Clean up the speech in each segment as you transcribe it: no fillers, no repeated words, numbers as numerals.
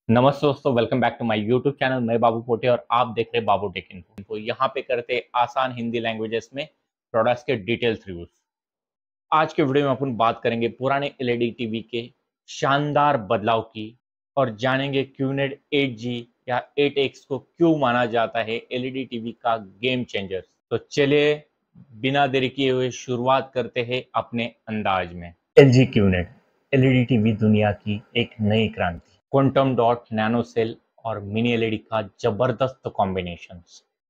नमस्ते दोस्तों, welcome back to my YouTube channel. मैं बाबू पोटे और आप देख रहे हैं बाबू टेक इन्फो। यहाँ पे करते हैं आसान हिंदी लैंग्वेजेस में प्रोडक्ट्स के डिटेल्स रिव्यूज। आज के वीडियो में अपन बात करेंगे पुराने एलईडी टीवी के शानदार बदलाव की और जानेंगे क्यूनेट 8G या 8X को क्यों माना जाता है एलईडी टीवी का गेम चेंजर। तो चलिए बिना देरी किए हुए शुरुआत करते हैं अपने अंदाज में। एलजी क्यूनेट एलईडी टीवी दुनिया की एक नई क्रांति। क्वांटम डॉट, नैनो सेल और मिनी एलईडी का जबरदस्त कॉम्बिनेशन।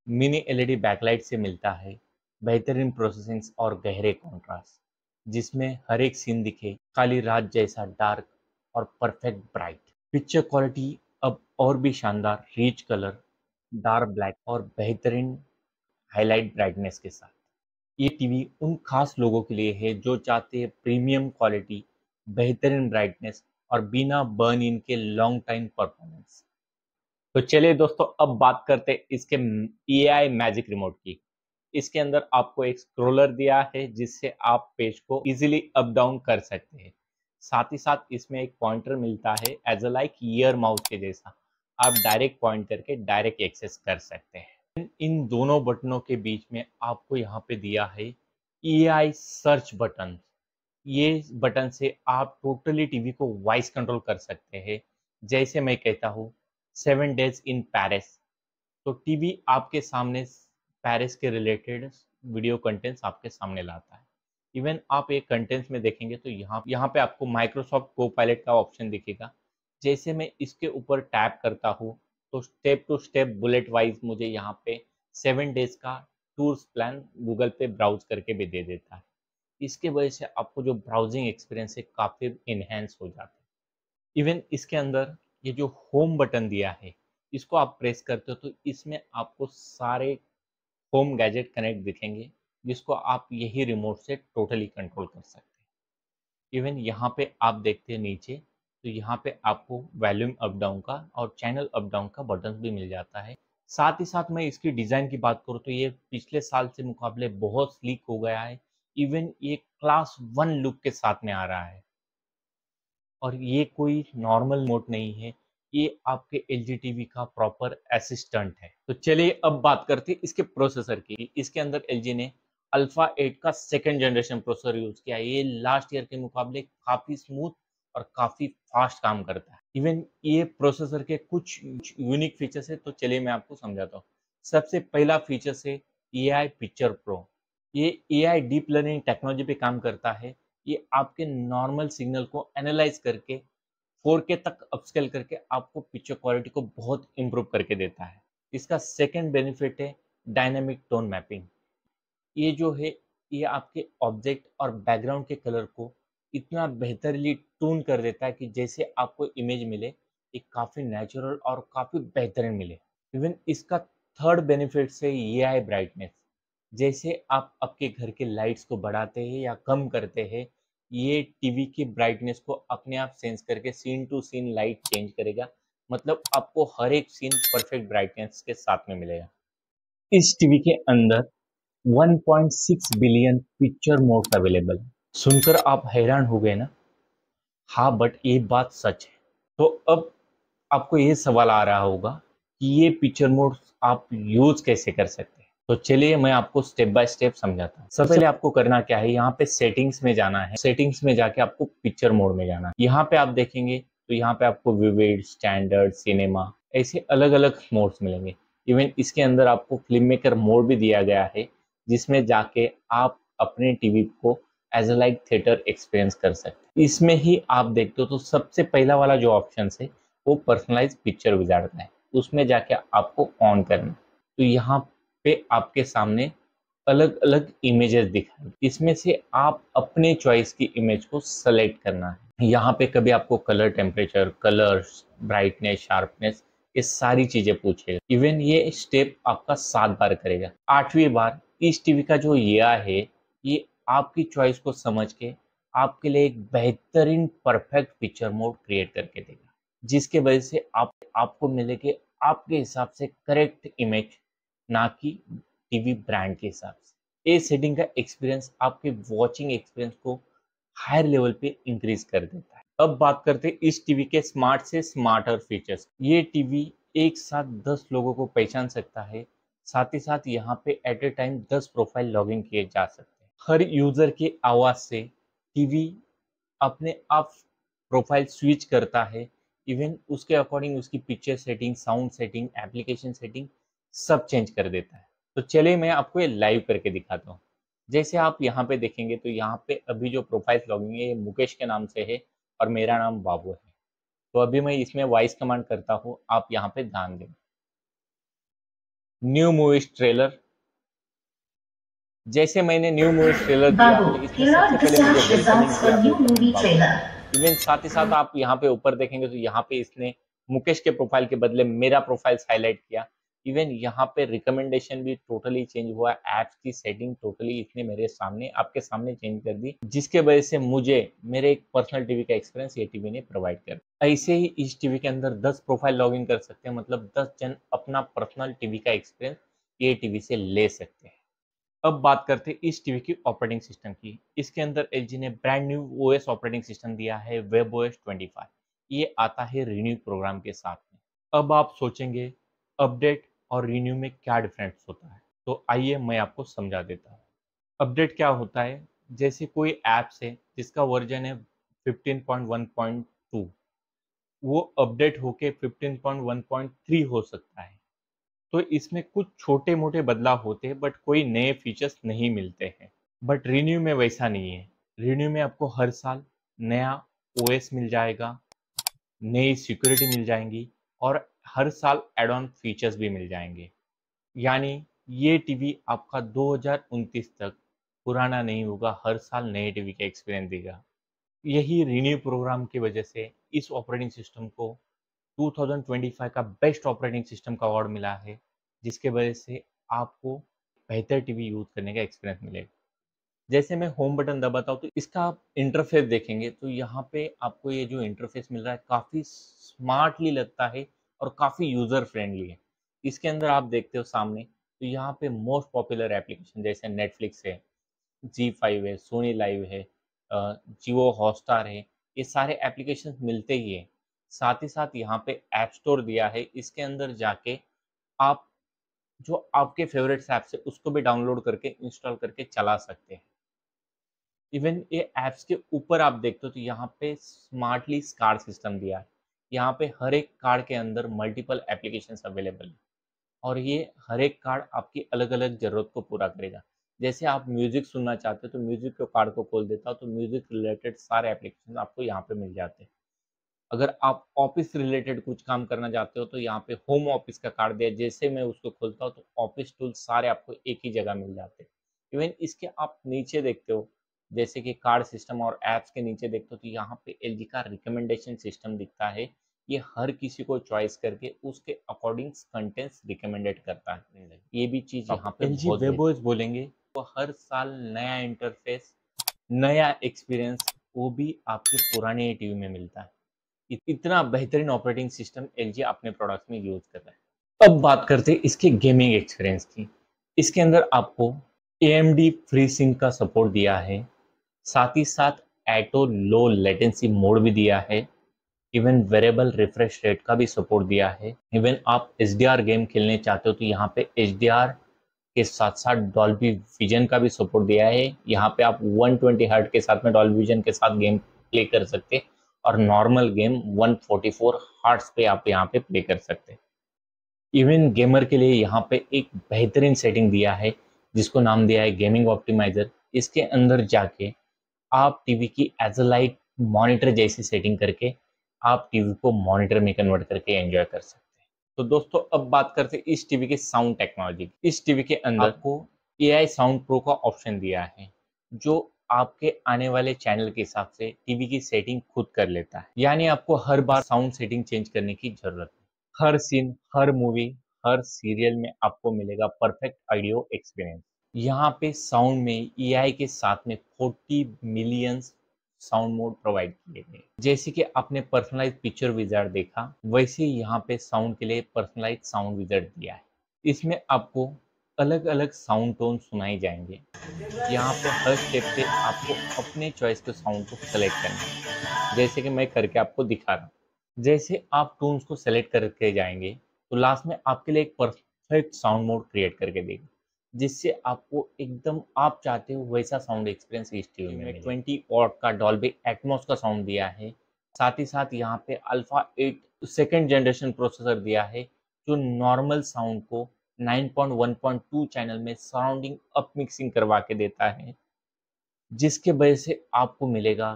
मिनी एलईडी बैकलाइट से मिलता है बेहतरीन प्रोसेसिंग और गहरे कॉन्ट्रास्ट, जिसमें हर एक सीन दिखे काली रात जैसा डार्क और परफेक्ट ब्राइट। पिक्चर क्वालिटी अब और भी शानदार, रिच कलर, डार्क ब्लैक और बेहतरीन हाईलाइट ब्राइटनेस के साथ। ये टीवी उन खास लोगों के लिए है जो चाहते हैं प्रीमियम क्वालिटी, बेहतरीन ब्राइटनेस और बिना बर्न इन के लॉन्ग टाइम परफॉर्मेंस। तो चलिए दोस्तों, अब बात करते हैं इसके एआई मैजिक रिमोट की। इसके अंदर आपको एक स्क्रोलर दिया है जिससे आप पेज को इजीली अप डाउन कर सकते हैं। साथ ही साथ इसमें एक पॉइंटर मिलता है as a like air mouse के जैसा। आप डायरेक्ट पॉइंट करके डायरेक्ट एक्सेस कर सकते हैं। इन दोनों बटनों के बीच में आपको यहाँ पे दिया है एआई सर्च बटन। ये बटन से आप टोटली टीवी को वॉइस कंट्रोल कर सकते हैं। जैसे मैं कहता हूँ 7 days इन पेरिस, तो टीवी आपके सामने पेरिस के रिलेटेड वीडियो कंटेंट्स आपके सामने लाता है। इवन आप एक कंटेंट्स में देखेंगे तो यहाँ यहाँ पे आपको माइक्रोसॉफ्ट को पायलट का ऑप्शन दिखेगा। जैसे मैं इसके ऊपर टैप करता हूँ तो step to step bullet wise मुझे यहाँ पे 7 days का टूर्स प्लान गूगल पे ब्राउज करके भी दे देता है। इसके वजह से आपको जो ब्राउजिंग एक्सपीरियंस है काफ़ी इन्हेंस हो जाता है। इवन इसके अंदर ये जो होम बटन दिया है, इसको आप प्रेस करते हो तो इसमें आपको सारे होम गैजेट कनेक्ट दिखेंगे, जिसको आप यही रिमोट से टोटली कंट्रोल कर सकते हैं। इवन यहाँ पे आप देखते हैं नीचे, तो यहाँ पे आपको वॉल्यूम अप डाउन का और चैनल अप डाउन का बटन भी मिल जाता है। साथ ही साथ मैं इसकी डिज़ाइन की बात करूँ तो ये पिछले साल से मुकाबले बहुत स्लीक हो गया है। इवन ये क्लास 1 लुक के साथ में आ रहा है और ये कोई नॉर्मल रिमोट नहीं है, ये आपके एलजी टीवी का प्रॉपर असिस्टेंट है। तो चलिए अब बात करते हैं इसके प्रोसेसर की। इसके अंदर एलजी ने अल्फा 8 का सेकंड जनरेशन प्रोसेसर यूज किया है। ये लास्ट ईयर के मुकाबले काफी स्मूथ और काफी फास्ट काम करता है। इवन ये प्रोसेसर के कुछ यूनिक फीचर्स है, तो चलिए मैं आपको समझाता हूँ। सबसे पहला फीचर है एआई पिक्चर प्रो। ये एआई डीप लर्निंग टेक्नोलॉजी पे काम करता है। ये आपके नॉर्मल सिग्नल को एनालाइज करके 4K तक अपस्केल करके आपको पिक्चर क्वालिटी को बहुत इम्प्रूव करके देता है। इसका सेकंड बेनिफिट है डायनामिक टोन मैपिंग। ये जो है, ये आपके ऑब्जेक्ट और बैकग्राउंड के कलर को इतना बेहतरीन टून कर देता है कि जैसे आपको इमेज मिले ये काफ़ी नेचुरल और काफ़ी बेहतरीन मिले। इवन इसका थर्ड बेनिफिट से ये है ब्राइटनेस। जैसे आप आपके घर के लाइट्स को बढ़ाते हैं या कम करते हैं, ये टीवी की ब्राइटनेस को अपने आप सेंस करके scene to scene light change करेगा। मतलब आपको हर एक सीन परफेक्ट ब्राइटनेस के साथ में मिलेगा। इस टीवी के अंदर 1.6 बिलियन पिक्चर मोड्स अवेलेबल है। सुनकर आप हैरान हो गए ना? हाँ, बट ये बात सच है। तो अब आपको ये सवाल आ रहा होगा कि ये पिक्चर मोड्स आप यूज कैसे कर सकते हैं। तो चलिए मैं आपको स्टेप बाय स्टेप समझाता हूँ। सबसे पहले आपको करना क्या है, यहाँ पे सेटिंग्स में जाना है। सेटिंग्स में जाके आपको पिक्चर मोड में जाना है। यहाँ पे आप देखेंगे तो यहाँ पे आपको विविड, स्टैंडर्ड, सिनेमा ऐसे अलग अलग मोड्स मिलेंगे। इवन इसके अंदर आपको फिल्म मेकर मोड भी दिया गया है, जिसमें जाके आप अपने टीवी को as a like theatre experience कर सकते हैं। इसमें ही आप देखते हो तो सबसे पहला वाला जो ऑप्शन है वो पर्सनलाइज पिक्चर विजार्ड का है। उसमें जाके आपको ऑन करना है। तो यहाँ पे आपके सामने अलग अलग इमेजेस दिखाई, इसमें से आप अपने चॉइस की इमेज को सेलेक्ट करना है। यहाँ पे कभी आपको colour temperature, colours, brightness, sharpness, ये सारी चीजें पूछेगा। इवन ये स्टेप आपका 7 बार करेगा। 8वीं बार इस टीवी का जो है, ये आपकी चॉइस को समझ के आपके लिए एक बेहतरीन परफेक्ट पिक्चर मोड क्रिएट करके देगा, जिसके वजह से आपको मिलेगी आपके हिसाब से करेक्ट इमेज, ना कि टीवी ब्रांड के हिसाब से। ये सेटिंग का एक्सपीरियंस आपके वॉचिंग एक्सपीरियंस को हायर लेवल पे इंक्रीज कर देता है। अब बात करते हैं इस टीवी के स्मार्ट से स्मार्टर फीचर्स। ये टीवी एक साथ 10 लोगों को पहचान सकता है। साथ ही साथ यहाँ पे at a time 10 profile login किए जा सकते हैं। हर यूजर की आवाज से टीवी अपने आप प्रोफाइल स्विच करता है। इवन उसके अकॉर्डिंग उसकी picture setting, sound setting, application setting सब चेंज कर देता है। तो चलिए मैं आपको ये लाइव करके दिखाता हूँ। जैसे आप यहाँ पे देखेंगे तो यहाँ पे अभी जो प्रोफाइल लॉगिंग है ये मुकेश के नाम से है और मेरा नाम बाबू है। तो अभी मैं इसमें वॉइस कमांड करता हूँ, आप यहाँ पे ध्यान दें। New movies trailer. जैसे मैंने न्यू मूवीज ट्रेलर दिया तो इसमें सबसे पहले मुझे वेलकमिंग दिया है बाबू। इवन साथ ही साथ आप यहाँ पे ऊपर देखेंगे तो यहाँ पे इसने मुकेश के प्रोफाइल के बदले मेरा प्रोफाइल हाईलाइट किया। इवन यहाँ पे रिकमेंडेशन भी टोटली चेंज हुआ। ऐप्स की सेटिंग टोटली इसने मेरे सामने आपके सामने चेंज कर दी, जिसके वजह से मुझे मेरे एक पर्सनल टीवी का एक्सपीरियंस ये टीवी ने प्रोवाइड कर। ऐसे ही इस टीवी के अंदर 10 प्रोफाइल लॉगिन कर सकते हैं, मतलब 10 जन अपना पर्सनल टीवी का एक्सपीरियंस ये टीवी से ले सकते हैं। अब बात करते हैं इस टीवी की ऑपरेटिंग सिस्टम की। इसके अंदर एलजी ने brand new OS operating system दिया है, वेब ओएस 25। ये आता है रिन्यू प्रोग्राम के साथ में। अब आप सोचेंगे अपडेट और रिन्यू में क्या डिफरेंस होता है, तो आइए मैं आपको समझा देता हूँ। अपडेट क्या होता है, जैसे कोई ऐप्स है जिसका वर्जन है 15.1.2, वो अपडेट होके 15.1.3 हो सकता है। तो इसमें कुछ छोटे मोटे बदलाव होते हैं बट कोई नए फीचर्स नहीं मिलते हैं। बट रिन्यू में वैसा नहीं है। रिन्यू में आपको हर साल नया ओएस मिल जाएगा, नई सिक्योरिटी मिल जाएंगी और हर साल एड ऑन फीचर्स भी मिल जाएंगे। यानी ये टीवी आपका 2029 तक पुराना नहीं होगा, हर साल नए टीवी का एक्सपीरियंस देगा। यही रिन्यू प्रोग्राम की वजह से इस ऑपरेटिंग सिस्टम को 2025 का बेस्ट ऑपरेटिंग सिस्टम का अवार्ड मिला है, जिसके वजह से आपको बेहतर टीवी यूज करने का एक्सपीरियंस मिलेगा। जैसे मैं होम बटन दबाता हूँ तो इसका आप इंटरफेस देखेंगे तो यहाँ पे आपको ये जो इंटरफेस मिल रहा है काफ़ी स्मार्टली लगता है और काफ़ी यूज़र फ्रेंडली है। इसके अंदर आप देखते हो सामने तो यहाँ पे मोस्ट पॉपुलर एप्लीकेशन जैसे नेटफ्लिक्स है, जी5 है, सोनी लाइव है, जियो हॉटस्टार है, ये सारे एप्लीकेशन मिलते ही है। साथ ही साथ यहाँ पे ऐप स्टोर दिया है, इसके अंदर जाके आप जो आपके फेवरेट ऐप्स है उसको भी डाउनलोड करके इंस्टॉल करके चला सकते हैं। इवन ये ऐप्स के ऊपर आप देखते हो तो यहाँ पे स्मार्टली कार्ड सिस्टम दिया है। यहाँ पे हर एक कार्ड के अंदर मल्टीपल एप्लीकेशंस अवेलेबल है और ये हर एक कार्ड आपकी अलग अलग ज़रूरत को पूरा करेगा। जैसे आप म्यूजिक सुनना चाहते हो तो म्यूजिक के कार्ड को खोल देता हो तो म्यूजिक रिलेटेड सारे एप्लीकेशन आपको यहाँ पे मिल जाते हैं। अगर आप ऑफिस रिलेटेड कुछ काम करना चाहते हो तो यहाँ पे होम ऑफिस का कार्ड दिया, जैसे मैं उसको खोलता हूँ तो ऑफिस टूल सारे आपको एक ही जगह मिल जाते हैं। इवन इसके आप नीचे देखते हो जैसे कि कार्ड सिस्टम और ऐप्स के नीचे देखते हो तो यहाँ पे एलजी का रिकमेंडेशन सिस्टम दिखता है। ये हर किसी को चॉइस करके उसके अकॉर्डिंग कंटेंट्स रिकमेंडेड करता है। ये भी चीज यहाँ पे एलजी वेबओएस बोलेंगे तो हर साल नया इंटरफेस, नया एक्सपीरियंस, वो भी आपके पुराने टीवी में मिलता है। इतना बेहतरीन ऑपरेटिंग सिस्टम एलजी अपने प्रोडक्ट्स में यूज कर रहा है। अब बात करते हैं इसके गेमिंग एक्सपीरियंस की। इसके अंदर आपको AMD फ्री सिंक का सपोर्ट दिया है, साथ ही साथ एटो लो लेटेंसी मोड भी दिया है। इवन वेरिएबल रिफ्रेश रेट का भी सपोर्ट दिया है। इवन आप HDR गेम खेलने चाहते हो तो यहाँ पे HDR के साथ साथ डॉल्बी विजन का भी सपोर्ट दिया है। यहाँ पे आप 120 हर्ट के साथ में डॉल्बी विजन के साथ गेम प्ले कर सकते हैं और नॉर्मल गेम 144 हर्ट्स पे आप यहाँ पे प्ले कर सकते हैं। इवन गेमर के लिए यहाँ पे एक बेहतरीन सेटिंग दिया है जिसको नाम दिया है गेमिंग ऑप्टिमाइजर। इसके अंदर जाके आप टीवी की एज अ लाइट मॉनिटर जैसी सेटिंग करके आप टीवी को मॉनिटर में कन्वर्ट करके एंजॉय कर सकते हैं। तो दोस्तों अब बात करते हैं इस टीवी के साउंड टेक्नोलॉजी। इस टीवी के अंदर आपको AI साउंड प्रो का ऑप्शन दिया है जो आपके आने वाले चैनल के हिसाब से टीवी की सेटिंग खुद कर लेता है। यानी आपको हर बार साउंड सेटिंग चेंज करने की जरूरत है। हर सीन, हर मूवी, हर सीरियल में आपको मिलेगा परफेक्ट ऑडियो एक्सपीरियंस। यहाँ पे साउंड में AI के साथ में 40 मिलियन साउंड मोड प्रोवाइड किए गए। जैसे कि आपने पर्सनलाइज पिक्चर विजार्ड देखा, वैसे ही यहाँ पे साउंड के लिए पर्सनलाइज साउंड विजार्ड दिया है। इसमें आपको अलग अलग साउंड टोन सुनाई जाएंगे। यहाँ पे हर स्टेप पे आपको अपने चॉइस के साउंड को सेलेक्ट करना है, जैसे कि मैं करके आपको दिखा रहा हूँ। जैसे आप टोन्स को सेलेक्ट करके जाएंगे तो लास्ट में आपके लिए एक परफेक्ट साउंड मोड क्रिएट करके देगा, जिससे आपको एकदम आप चाहते हो वैसा साउंड एक्सपीरियंस इस टीवी में 20 वॉट का डॉल्बी एटमॉस का साउंड दिया है। साथ ही साथ यहाँ पे अल्फा 8 सेकेंड जनरेशन प्रोसेसर दिया है, जो नॉर्मल साउंड को 9.1.2 चैनल में सराउंडिंग अप मिक्सिंग करवा के देता है, जिसके वजह से आपको मिलेगा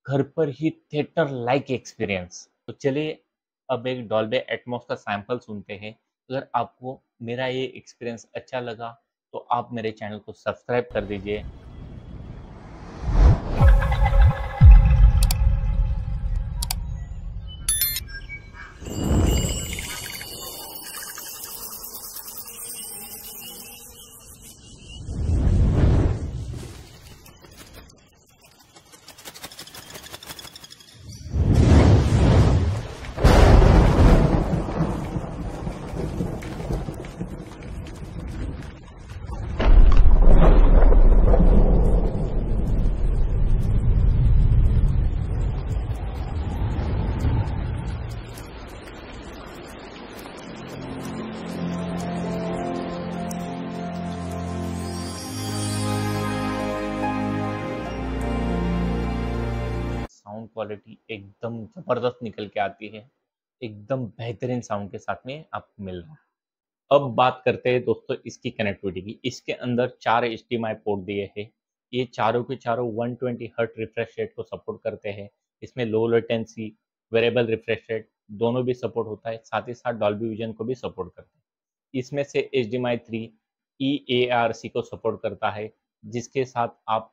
घर पर ही थिएटर लाइक एक्सपीरियंस। तो चलिए अब एक डॉल्बी एटमॉस का सैंपल सुनते हैं। अगर आपको मेरा ये एक्सपीरियंस अच्छा लगा तो आप मेरे चैनल को सब्सक्राइब कर दीजिए। साउंड क्वालिटी एकदम ज़बरदस्त निकल के आती है, एकदम बेहतरीन साउंड के साथ में आपको मिल रहा है। अब बात करते हैं दोस्तों इसकी कनेक्टिविटी की। इसके अंदर 4 HDMI पोर्ट दिए हैं। ये चारों के चारों 120 हर्ट रिफ्रेश रेट को सपोर्ट करते हैं। इसमें low latency, variable refresh rate दोनों भी सपोर्ट होता है, साथ ही साथ डॉल्बी विजन को भी सपोर्ट करता है। इसमें से HDMI 3 EARC को सपोर्ट करता है, जिसके साथ आप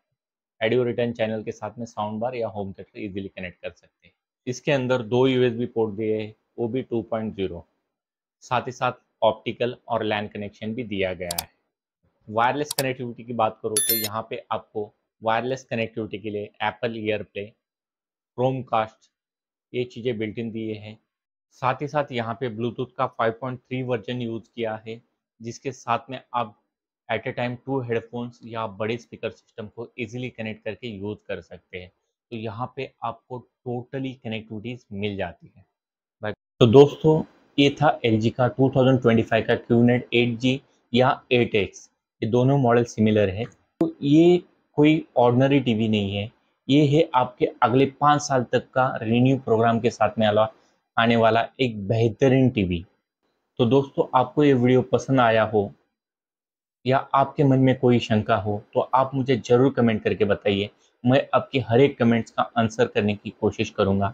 ऑडियो रिटर्न चैनल के साथ में साउंड बार या होम थिएटर इजीली कनेक्ट कर सकते हैं। इसके अंदर 2 USB पोर्ट दिए हैं, वो भी 2.0। साथ ही साथ ऑप्टिकल और लैन कनेक्शन भी दिया गया है। वायरलेस कनेक्टिविटी की बात करो तो यहाँ पे आपको वायरलेस कनेक्टिविटी के लिए एप्पल ईयरप्ले, क्रोमकास्ट ये चीज़ें बिल्ट इन दिए हैं। साथ ही साथ यहाँ पे ब्लूटूथ का 5.3 वर्जन यूज़ किया है, जिसके साथ में आप एट ए टाइम 2 हेडफोन्स या बड़े स्पीकर सिस्टम को इजीली कनेक्ट करके यूज़ कर सकते हैं। तो यहाँ पे आपको टोटली कनेक्टिविटीज़ मिल जाती है। तो दोस्तों ये था LG का 2025 का QNET 8G या 8X। ये दोनों मॉडल सिमिलर है। तो ये कोई ऑर्डिनरी टीवी नहीं है, ये है आपके अगले 5 साल तक का रिन्यू प्रोग्राम के साथ में आने वाला एक बेहतरीन टीवी। तो दोस्तों आपको ये वीडियो पसंद आया हो या आपके मन में कोई शंका हो तो आप मुझे ज़रूर कमेंट करके बताइए। मैं आपके हर एक कमेंट्स का आंसर करने की कोशिश करूँगा।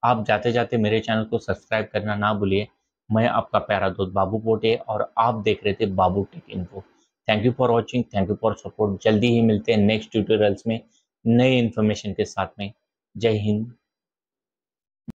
आप जाते जाते मेरे चैनल को सब्सक्राइब करना ना भूलिए। मैं आपका प्यारा दोस्त बाबू पोटे और आप देख रहे थे Babu Tech Info. Thank you for watching, thank you for support. जल्दी ही मिलते हैं नेक्स्ट ट्यूटोरियल्स में नए इन्फॉर्मेशन के साथ में। जय हिंद,